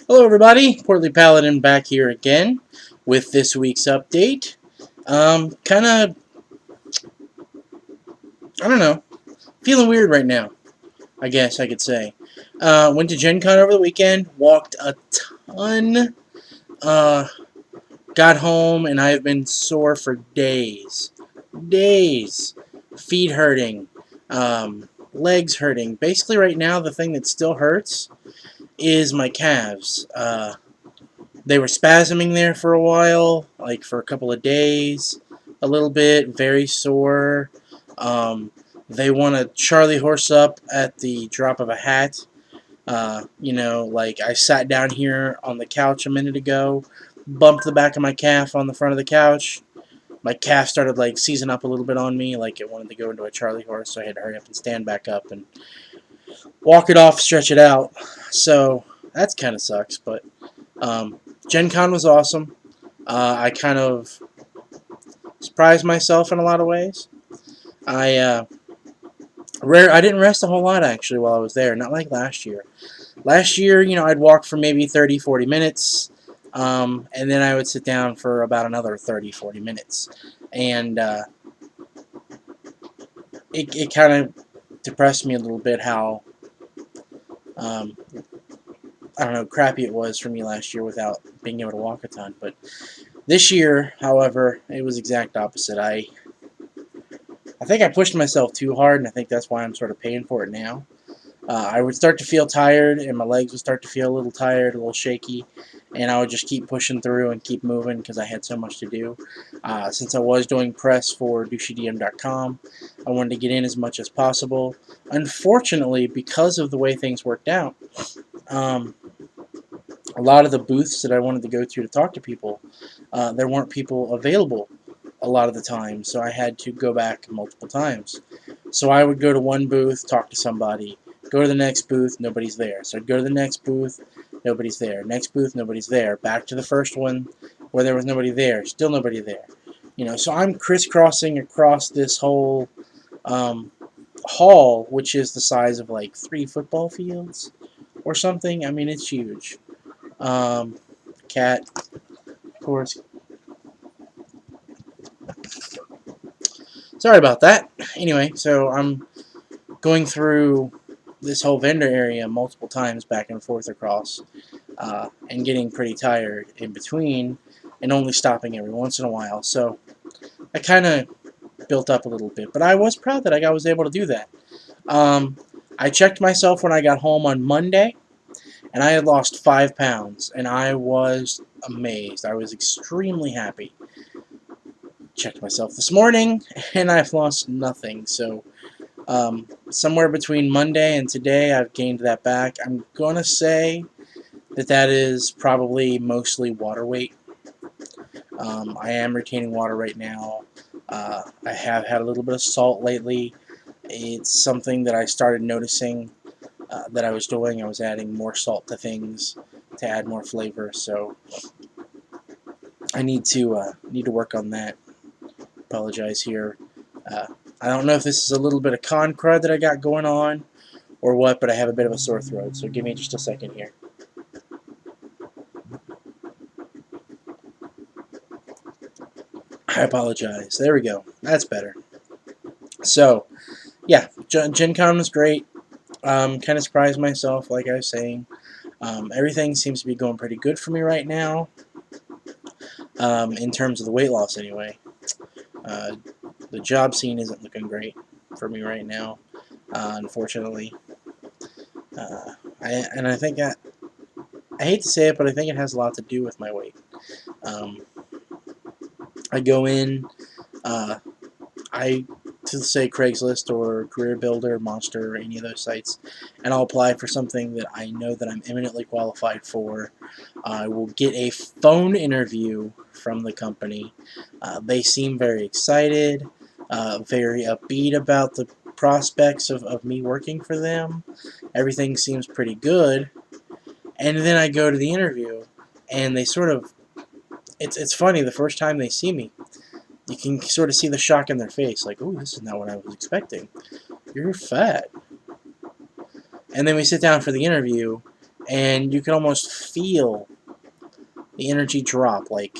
Hello everybody, Portly Paladin back here again with this week's update. Kinda, I don't know, feeling weird right now, I guess I could say. Went to GenCon over the weekend, walked a ton, uh, got home, and I have been sore for days. Days. Feet hurting, legs hurting. Basically right now the thing that still hurts is my calves. They were spasming there for a while, like for a couple of days, a little bit, very sore. They want to Charlie horse up at the drop of a hat. Like I sat down here on the couch a minute ago, bumped the back of my calf on the front of the couch. My calf started like seizing up a little bit on me, like it wanted to go into a Charlie horse, so I had to hurry up and stand back up and walk it off, stretch it out. So that's kind of sucks, but Gen Con was awesome. I kind of surprised myself in a lot of ways. I I didn't rest a whole lot actually while I was there, not like last year. Last year, I'd walk for maybe 30, 40 minutes, and then I would sit down for about another 30, 40 minutes. And it kind of depressed me a little bit how, um, I don't know, crappy it was for me last year without being able to walk a ton. But this year, however, it was exact opposite. I think I pushed myself too hard, and I think that's why I'm sort of paying for it now. I would start to feel tired, and my legs would start to feel a little tired, a little shaky, and I would just keep pushing through and keep moving because I had so much to do. Since I was doing press for douchedm.com, I wanted to get in as much as possible. Unfortunately, because of the way things worked out, um, a lot of the booths that I wanted to go to talk to people, there weren't people available a lot of the time, so I had to go back multiple times. So I would go to one booth, talk to somebody, go to the next booth, nobody's there. So I'd go to the next booth, nobody's there. Next booth, nobody's there. Back to the first one where there was nobody there, still nobody there. So I'm crisscrossing across this whole hall, which is the size of like 3 football fields or something. I mean, it's huge. Um, Cat, of course. Sorry about that. Anyway, so I'm going through this whole vendor area multiple times back and forth across, and getting pretty tired in between, and only stopping every once in a while. So I kind of built up a little bit, but I was proud that I was able to do that. I checked myself when I got home on Monday, and I had lost 5 pounds, and I was amazed. I was extremely happy. Checked myself this morning, and I've lost nothing. So somewhere between Monday and today, I've gained that back. I'm going to say that is probably mostly water weight. I am retaining water right now. I have had a little bit of salt lately. It's something that I started noticing that I was doing. I was adding more salt to things to add more flavor. So I need to work on that. Apologize here. I don't know if this is a little bit of con crud that I got going on or what, but I have a bit of a sore throat, so give me just a second here. I apologize. There we go. That's better. So, yeah, Gen Con was great. Kind of surprised myself, like I was saying. Everything seems to be going pretty good for me right now, in terms of the weight loss anyway. The job scene isn't looking great for me right now, unfortunately. I think I hate to say it, but I think it has a lot to do with my weight. I go in, to say Craigslist or Career Builder, Monster, or any of those sites, and I'll apply for something that I know that I'm eminently qualified for. I will get a phone interview from the company. They seem very excited, very upbeat about the prospects of me working for them. Everything seems pretty good. And then I go to the interview, and they sort of, it's funny, the first time they see me, you can sort of see the shock in their face, like, "Ooh, this is not what I was expecting. You're fat." And then we sit down for the interview, and you can almost feel the energy drop, like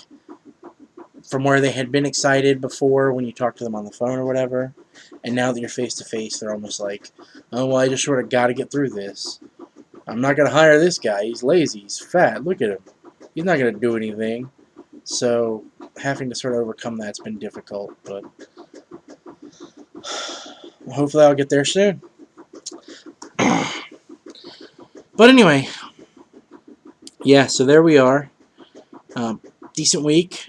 from where they had been excited before when you talked to them on the phone or whatever, and now that you're face to face, they're almost like, oh, well, I just sort of got to get through this. I'm not going to hire this guy. He's lazy. He's fat. Look at him. He's not going to do anything. So having to sort of overcome that's been difficult, but hopefully I'll get there soon. But anyway, yeah, so there we are. Decent week.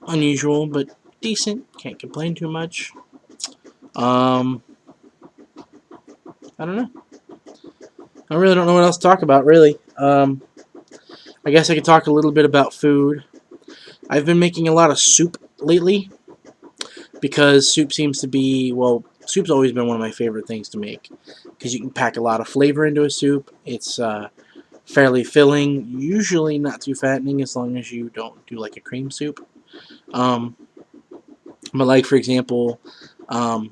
Unusual, but decent. Can't complain too much. I don't know. I really don't know what else to talk about, really. I guess I could talk a little bit about food. I've been making a lot of soup lately because soup seems to be, well, soup's always been one of my favorite things to make because you can pack a lot of flavor into a soup. It's fairly filling, usually not too fattening as long as you don't do like a cream soup. But like, for example, I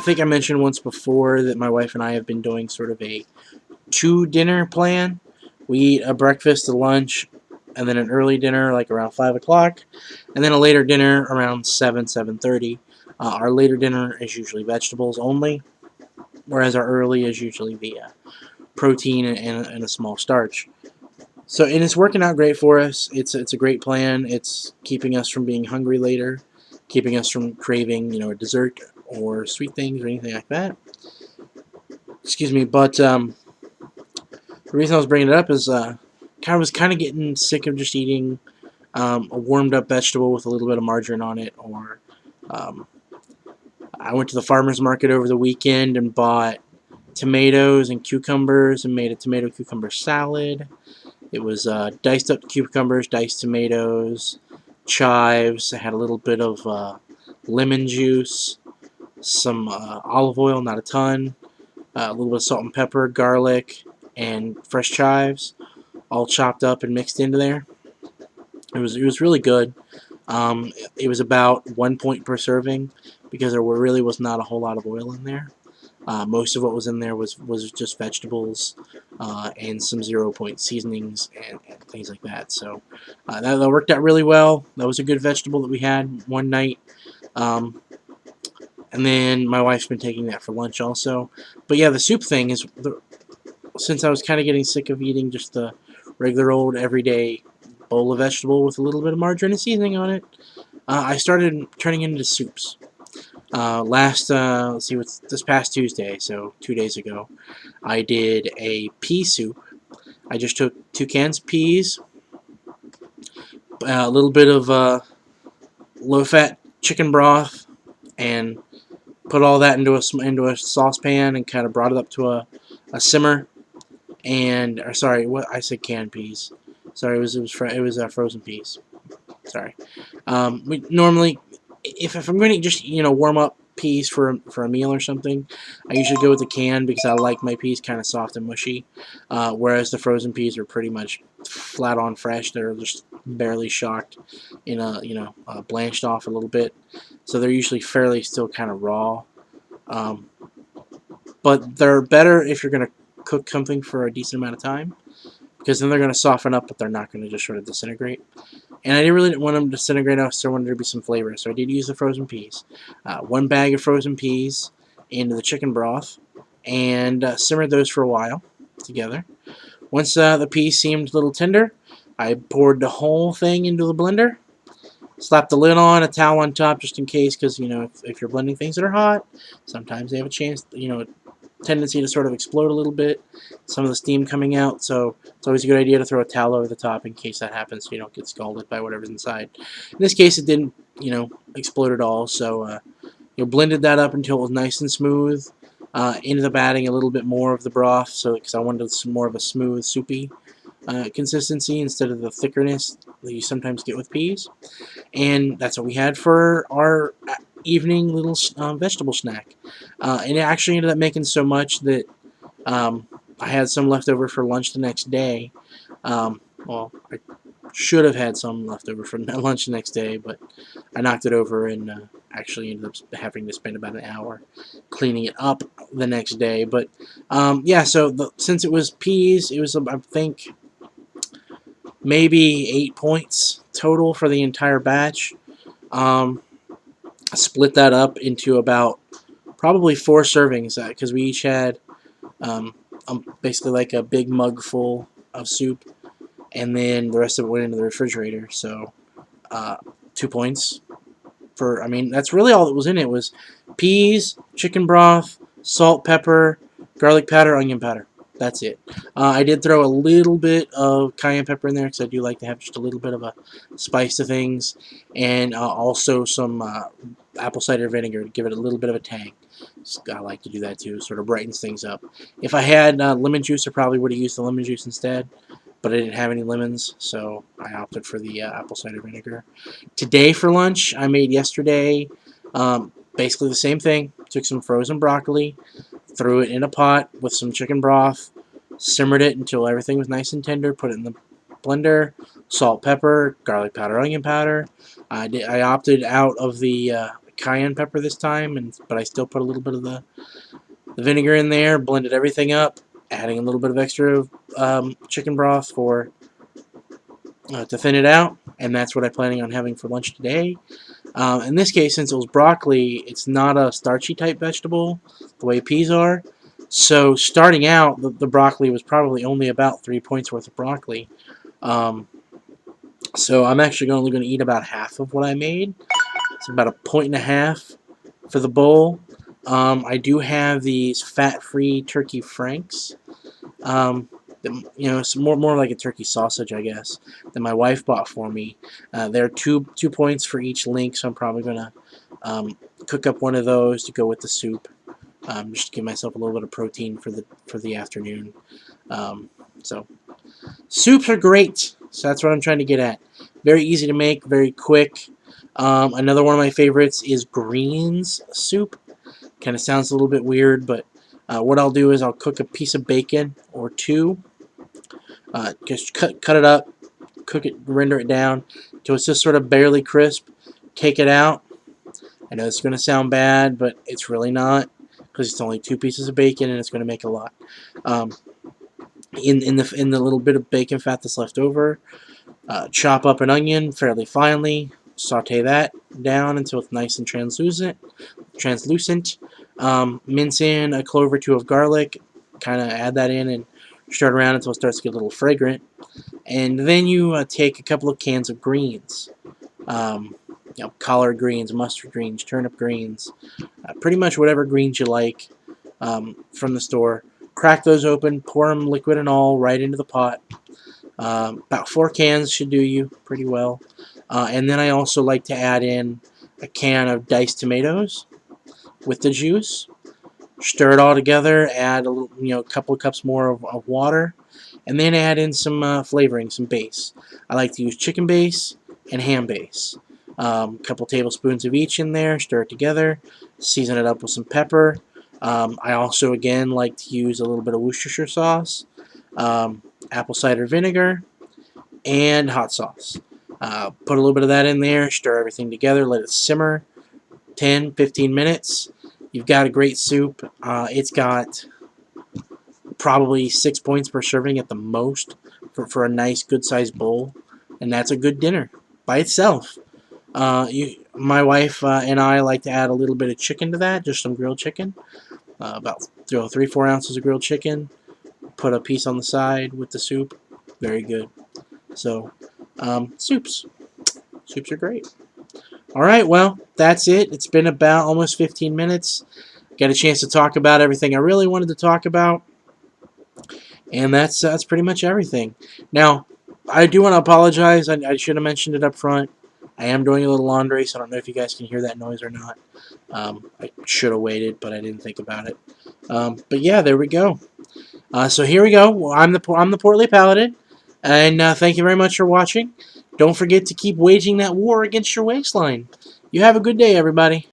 think I mentioned once before that my wife and I have been doing sort of a 2-dinner plan. We eat a breakfast, a lunch, and then an early dinner like around 5 o'clock, and then a later dinner around 7:30. Our later dinner is usually vegetables only, whereas our early is usually the protein and a small starch. So, and it's working out great for us. It's a great plan. It's keeping us from being hungry later, keeping us from craving, a dessert or sweet things or anything like that. Excuse me, but the reason I was bringing it up is was kind of getting sick of just eating a warmed up vegetable with a little bit of margarine on it. Or I went to the farmer's market over the weekend and bought tomatoes and cucumbers and made a tomato cucumber salad. It was diced up cucumbers, diced tomatoes, chives. I had a little bit of lemon juice, some olive oil, not a ton, a little bit of salt and pepper, garlic, and fresh chives, all chopped up and mixed into there. It was really good. It was about 1 point per serving because there really was not a whole lot of oil in there. Most of what was in there was just vegetables and some 0 point seasonings and things like that. So that worked out really well. That was a good vegetable that we had one night. And then my wife's been taking that for lunch also. But yeah, the soup thing is, since I was kind of getting sick of eating just the regular old everyday bowl of vegetable with a little bit of margarine and seasoning on it, I started turning into soups. Let's see, what's this past Tuesday, so 2 days ago, I did a pea soup. I just took 2 cans of peas, a little bit of low-fat chicken broth, and put all that into a saucepan and kind of brought it up to a simmer. And sorry, what I said canned peas. Sorry, it was frozen peas. Sorry. We normally, if I'm going to just warm up peas for a meal or something, I usually go with the can because I like my peas kind of soft and mushy. Whereas the frozen peas are pretty much flat on fresh. They're just barely shocked in blanched off a little bit, so they're usually fairly still kind of raw. But they're better if you're going to cook something for a decent amount of time, because then they're going to soften up, but they're not going to just sort of disintegrate. And I really didn't want them to disintegrate, I still wanted there to be some flavor, so I did use the frozen peas. 1 bag of frozen peas into the chicken broth, and simmered those for a while together. Once the peas seemed a little tender, I poured the whole thing into the blender, slapped the lid on, a towel on top just in case, because if you're blending things that are hot, sometimes they have a chance, tendency to sort of explode a little bit, some of the steam coming out, so it's always a good idea to throw a towel over the top in case that happens so you don't get scalded by whatever's inside. In this case, it didn't, explode at all, so blended that up until it was nice and smooth. Ended up adding a little bit more of the broth, because I wanted some more of a smooth, soupy consistency instead of the thickness that you sometimes get with peas. And that's what we had for our evening little vegetable snack. And it actually ended up making so much that I had some left over for lunch the next day. Well, I should have had some left over for lunch the next day, but I knocked it over and actually ended up having to spend about an hour cleaning it up. the next day. But yeah, so since it was peas, it was I think maybe 8 points total for the entire batch. Um, I split that up into about probably 4 servings because we each had um, basically like a big mug full of soup, and then the rest of it went into the refrigerator. So 2 points for, I mean, that's really all that was in it was peas, chicken broth, salt, pepper, garlic powder, onion powder. That's it. I did throw a little bit of cayenne pepper in there because I do like to have just a little bit of a spice to things, and also some apple cider vinegar to give it a little bit of a tang. I like to do that too, sort of brightens things up. If I had lemon juice, I probably would have used the lemon juice instead, but I didn't have any lemons, so I opted for the apple cider vinegar. Today for lunch, I made yesterday basically the same thing. Took some frozen broccoli, threw it in a pot with some chicken broth, simmered it until everything was nice and tender, put it in the blender, salt, pepper, garlic powder, onion powder. I opted out of the cayenne pepper this time, but I still put a little bit of the vinegar in there, blended everything up, adding a little bit of extra chicken broth to thin it out, and that's what I'm planning on having for lunch today. In this case, since it was broccoli, it's not a starchy type vegetable the way peas are. So starting out, the broccoli was probably only about 3 points worth of broccoli. So I'm actually only going to eat about half of what I made. It's about 1.5 points for the bowl. I do have these fat-free turkey franks. You know, it's more like a turkey sausage, I guess, that my wife bought for me. They're 2 points for each link, so I'm probably gonna cook up one of those to go with the soup, just to give myself a little bit of protein for the afternoon. So soups are great. So that's what I'm trying to get at. Very easy to make, very quick. Another one of my favorites is greens soup. Kind of sounds a little bit weird, but what I'll do is I'll cook a piece of bacon or two. Just cut it up, cook it, render it down until it's just sort of barely crisp. Take it out. I know it's going to sound bad, but it's really not because it's only 2 pieces of bacon and it's going to make a lot. In the little bit of bacon fat that's left over, chop up an onion fairly finely. Saute that down until it's nice and translucent. Mince in a clove or two of garlic. Kind of add that in and stir it around until it starts to get a little fragrant. And then you take a couple of cans of greens. You know, collard greens, mustard greens, turnip greens, pretty much whatever greens you like from the store. Crack those open, pour them liquid and all right into the pot. About 4 cans should do you pretty well. And then I also like to add in a can of diced tomatoes with the juice. Stir it all together, add a little, a couple of cups more of water, and then add in some flavoring, some base. I like to use chicken base and ham base. Couple tablespoons of each in there, stir it together, season it up with some pepper. I also, again, like to use a little bit of Worcestershire sauce, apple cider vinegar, and hot sauce. Put a little bit of that in there, stir everything together, let it simmer 10-15 minutes. You've got a great soup. It's got probably 6 points per serving at the most for a nice, good-sized bowl, and that's a good dinner by itself. My wife and I like to add a little bit of chicken to that, just some grilled chicken. About 3-4 ounces of grilled chicken. Put a piece on the side with the soup. Very good. So, soups are great. Alright, well, that's it. It's been about almost 15 minutes. Got a chance to talk about everything I really wanted to talk about. And that's pretty much everything. Now, I do want to apologize. I should have mentioned it up front. I am doing a little laundry, so I don't know if you guys can hear that noise or not. I should have waited, but I didn't think about it. But yeah, there we go. So here we go. Well, I'm the Portly Paladin, and thank you very much for watching. Don't forget to keep waging that war against your waistline. You have a good day, everybody.